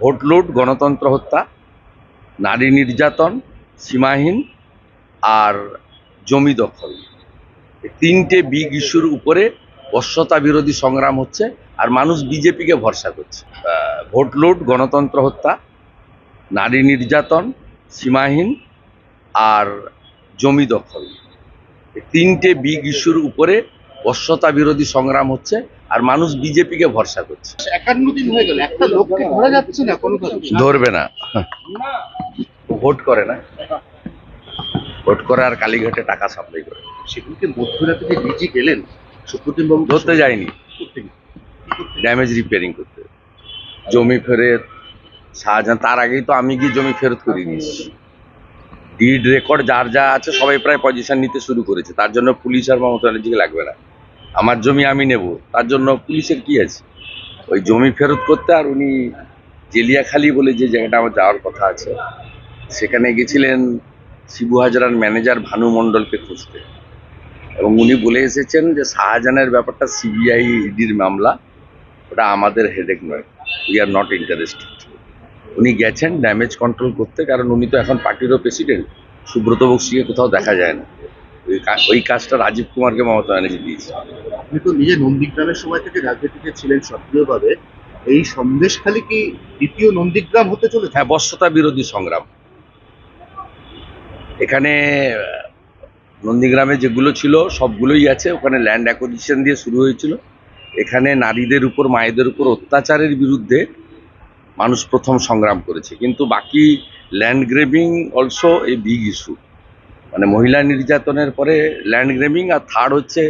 Vote লুট, গণতন্ত্র হত্যা, নারী নির্যাতন, সীমাহীন আর জমি দখল, এই তিনটে বিগ ইস্যুর উপরে বশ্যতা বিরোধী সংগ্রাম হচ্ছে। আর মানুষ বিজেপিকে ভরসা করছে। ভোট লুট, গণতন্ত্র হত্যা, নারী নির্যাতন, সীমাহীন আর জমি দখল, এই তিনটে বিগ ইস্যুর উপরে বশ্যতা বিরোধী সংগ্রাম হচ্ছে। আর মানুষ বিজেপিকে ভরসা করছে। 51 দিন হয়ে গেল, একটা লোককে ধরা যাচ্ছে না কোনোভাবে। ধরবে না, ভোট করে না, ভোট করে আর কালীঘাটে টাকা সাপ্লাই করে। সেগুলোকে মধ্যরাতে যে ডিজি গেলেন সুপ্রতিম বাবু ধরতে যায়নি, ড্যামেজ রিপেয়ারিং করতে, জমি ফেরত শাহজাহান। তার আগেই তো আমি গিয়ে জমি ফেরত করে দিয়েছি। ডিড রেকর্ড যার যা আছে সবাই প্রায় পজিশন নিতে শুরু করেছে। তার জন্য পুলিশ আর মমতা ব্যানার্জিকে লাগবে না। আমার জমি আমি নেব, তার জন্য পুলিশের কি আছে? ওই জমি ফেরত করতে। আর উনি জেলিয়াখালী বলে যে জায়গাটা আমার যাওয়ার কথা আছে, সেখানে গেছিলেন শিবু হাজরার ম্যানেজার ভানু মণ্ডলকে খুঁজতে, এবং উনি বলে এসেছেন যে শাহজাহানের ব্যাপারটা সিবিআই ইডির মামলা, ওটা আমাদের হেডেক নয়, উই আর নট ইন্টারেস্টেড। উনি গেছেন ড্যামেজ কন্ট্রোল করতে, কারণ উনি তো এখন পার্টিরও প্রেসিডেন্ট। সুব্রত বক্সিকে কোথাও দেখা যায় না। ওই কাজটা রাজীব কুমারকে মমতা ব্যানার্জি দিয়েছে। আপনি তো নিজে নন্দীগ্রামের সময় থেকে রাজনীতিতে ছিলেন সক্রিয়ভাবে, এই সন্দেশখালী কি দ্বিতীয় নন্দীগ্রাম হতে চলেছে? হ্যাঁ, বশ্যতা বিরোধী সংগ্রাম। এখানে নন্দীগ্রামে যেগুলো ছিল সবগুলোই আছে। ওখানে ল্যান্ড অ্যাকুইজিশন দিয়ে শুরু হয়েছিল। এখানে নারীদের উপর, মায়েদের উপর অত্যাচারের বিরুদ্ধে মানুষ প্রথম সংগ্রাম করেছে। কিন্তু বাকি ল্যান্ড গ্রেবিং অলসো এই বিগ ইস্যু, মানে মহিলা নির্যাতনের পরে ল্যান্ড গ্রেবিং। আর থার্ড হচ্ছে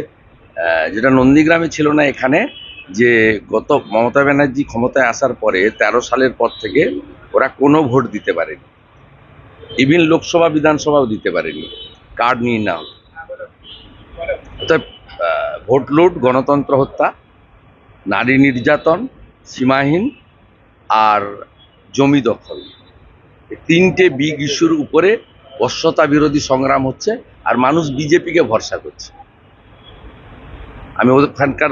যেটা নন্দীগ্রামে ছিল না এখানে, যে গত মমতা ব্যানার্জি ক্ষমতায় আসার পরে 13 সালের পর থেকে ওরা কোনো ভোট দিতে পারেনি, ইভিন লোকসভা বিধানসভাও দিতে পারেনি, কার্ড নিয়ে না। অর্থাৎ ভোট লুট, গণতন্ত্র হত্যা, নারী নির্যাতন, সীমাহীন আর জমি দখল, এই তিনটে বিগ ইস্যুর উপরে বশ্যতা বিরোধী সংগ্রাম হচ্ছে। আর মানুষ বিজেপিকে ভরসা করছে। আমি ওখানকার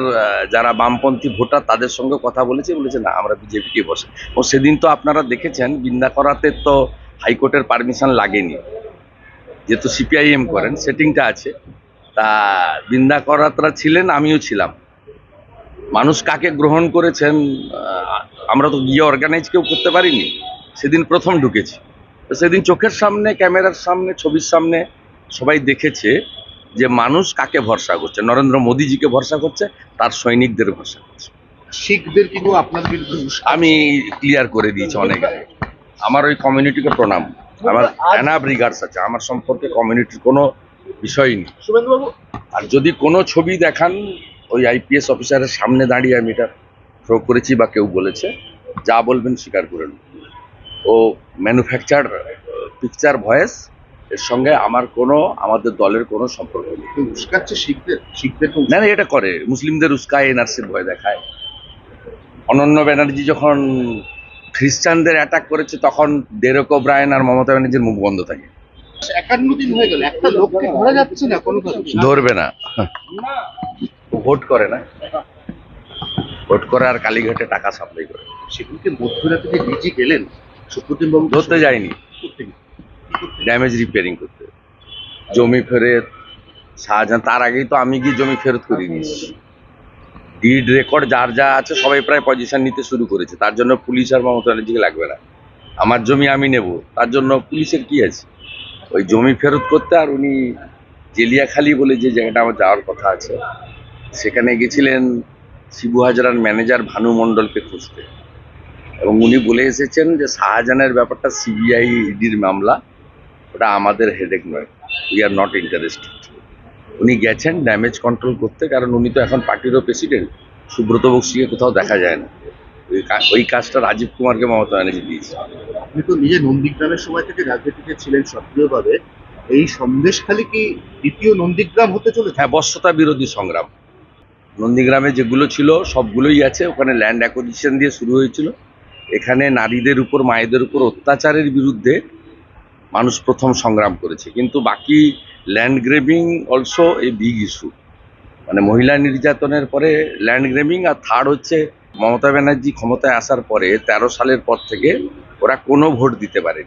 যারা বামপন্থী ভোটার তাদের সঙ্গে কথা বলেছি, বলেছে না, আমরা বিজেপিকে ভরসা। ও সেদিন তো আপনারা দেখেছেন বিন্দা করাতে তো হাইকোর্টের পারমিশন লাগেনি, যেহেতু সিপিআইএম করেন, সেটিংটা আছে। তা বিন্দা করাতরা ছিলেন, আমিও ছিলাম। মানুষ কাকে গ্রহণ করেছেন আমরা তো গিয়ে অর্গানাইজ কেউ করতে পারিনি। সেদিন প্রথম ঢুকেছি। তো সেদিন চোখের সামনে, ক্যামেরার সামনে, ছবির সামনে সবাই দেখেছে যে মানুষ কাকে ভরসা করছে। নরেন্দ্র মোদীজিকে ভরসা করছে, তার সৈনিকদের ভরসা করছে। শিখদের কিন্তু আপনার বিরুদ্ধে আমি ক্লিয়ার করে দিয়েছি অনেক আগে। আমার ওই কমিউনিটিকে প্রণাম, আমার অ্যানাব রিগার্ডস আছে। আমার সম্পর্কে কমিউনিটির কোনো বিষয়ই নেই। শুভেন্দুবাবু, আর যদি কোনো ছবি দেখান ওই আইপিএস অফিসারের সামনে দাঁড়িয়ে আমি এটা থ্রো করেছি বা কেউ বলেছে, যা বলবেন স্বীকার করে নেব। ও ম্যানুফ্যাকচার পিকচার ভয়েস, এর সঙ্গে আমাদের দলের কোনো সম্পর্ক নেই। উস্কাচ্ছে শিখদের না না, এটা করে মুসলিমদের উস্কায়, এনআরসির ভয় দেখায়। অনন্য ব্যানার্জি যখন খ্রিস্টানদের অ্যাটাক করেছে তখন ডেরেক ওব্রায়েন আর মমতা ব্যানার্জির মুখ বন্ধ থাকে। 51 দিন হয়ে গেল, একটা লোককে ধরা যাচ্ছে না কোনোভাবে। ধরবে না, ভোট করে না, ভোট করে আর কালীঘাটে টাকা সাপ্লাই করে। সেগুলোকে মধ্যরাতে যে ডিজি গেলেন সুপ্রতিম বাবু ধরতে যায়নি, ড্যামেজ রিপেয়ারিং করতে, জমি ফেরত শাহজাহান। তার আগেই তো আমি গিয়ে জমি ফেরত করে দিয়েছি। ডিড রেকর্ড যার যা আছে সবাই প্রায় পজিশন নিতে শুরু করেছে। তার জন্য পুলিশ আর মমতা ব্যানার্জিকে লাগবে না। আমার জমি আমি নেব, তার জন্য পুলিশের কি আছে? ওই জমি ফেরত করতে। আর উনি জেলিয়াখালী বলে যে জায়গাটা আমার যাওয়ার কথা আছে, সেখানে গেছিলেন শিবু হাজরার ম্যানেজার ভানু মণ্ডলকে খুঁজতে, এবং উনি বলে এসেছেন যে শাহজাহানের ব্যাপারটা সিবিআই ইডির মামলা, ওটা আমাদের হেডেক নয়, উই আর নট ইন্টারেস্টেড। উনি গেছেন ড্যামেজ কন্ট্রোল করতে, কারণ উনি তো এখন পার্টিরও প্রেসিডেন্ট। সুব্রত বক্সিকে কোথাও দেখা যায় না। ওই কাজটা রাজীব কুমারকে মমতা ব্যানার্জি দিয়েছে। আপনি তো নিজে নন্দীগ্রামের সময় থেকে রাজনীতিতে ছিলেন সক্রিয়ভাবে, এই সন্দেশখালী কি দ্বিতীয় নন্দীগ্রাম হতে চলেছে? হ্যাঁ, বশ্যতা বিরোধী সংগ্রাম। নন্দীগ্রামে যেগুলো ছিল সবগুলোই আছে। ওখানে ল্যান্ড অ্যাকুইজিশন দিয়ে শুরু হয়েছিল। এখানে নারীদের উপর, মায়েদের উপর অত্যাচারের বিরুদ্ধে মানুষ প্রথম সংগ্রাম করেছে। কিন্তু বাকি ল্যান্ড গ্রেবিং অলসো এই বিগ ইস্যু, মানে মহিলা নির্যাতনের পরে ল্যান্ড গ্রেবিং। আর থার্ড হচ্ছে মমতা ব্যানার্জি ক্ষমতায় আসার পরে 13 সালের পর থেকে ওরা কোনো ভোট দিতে পারেনি।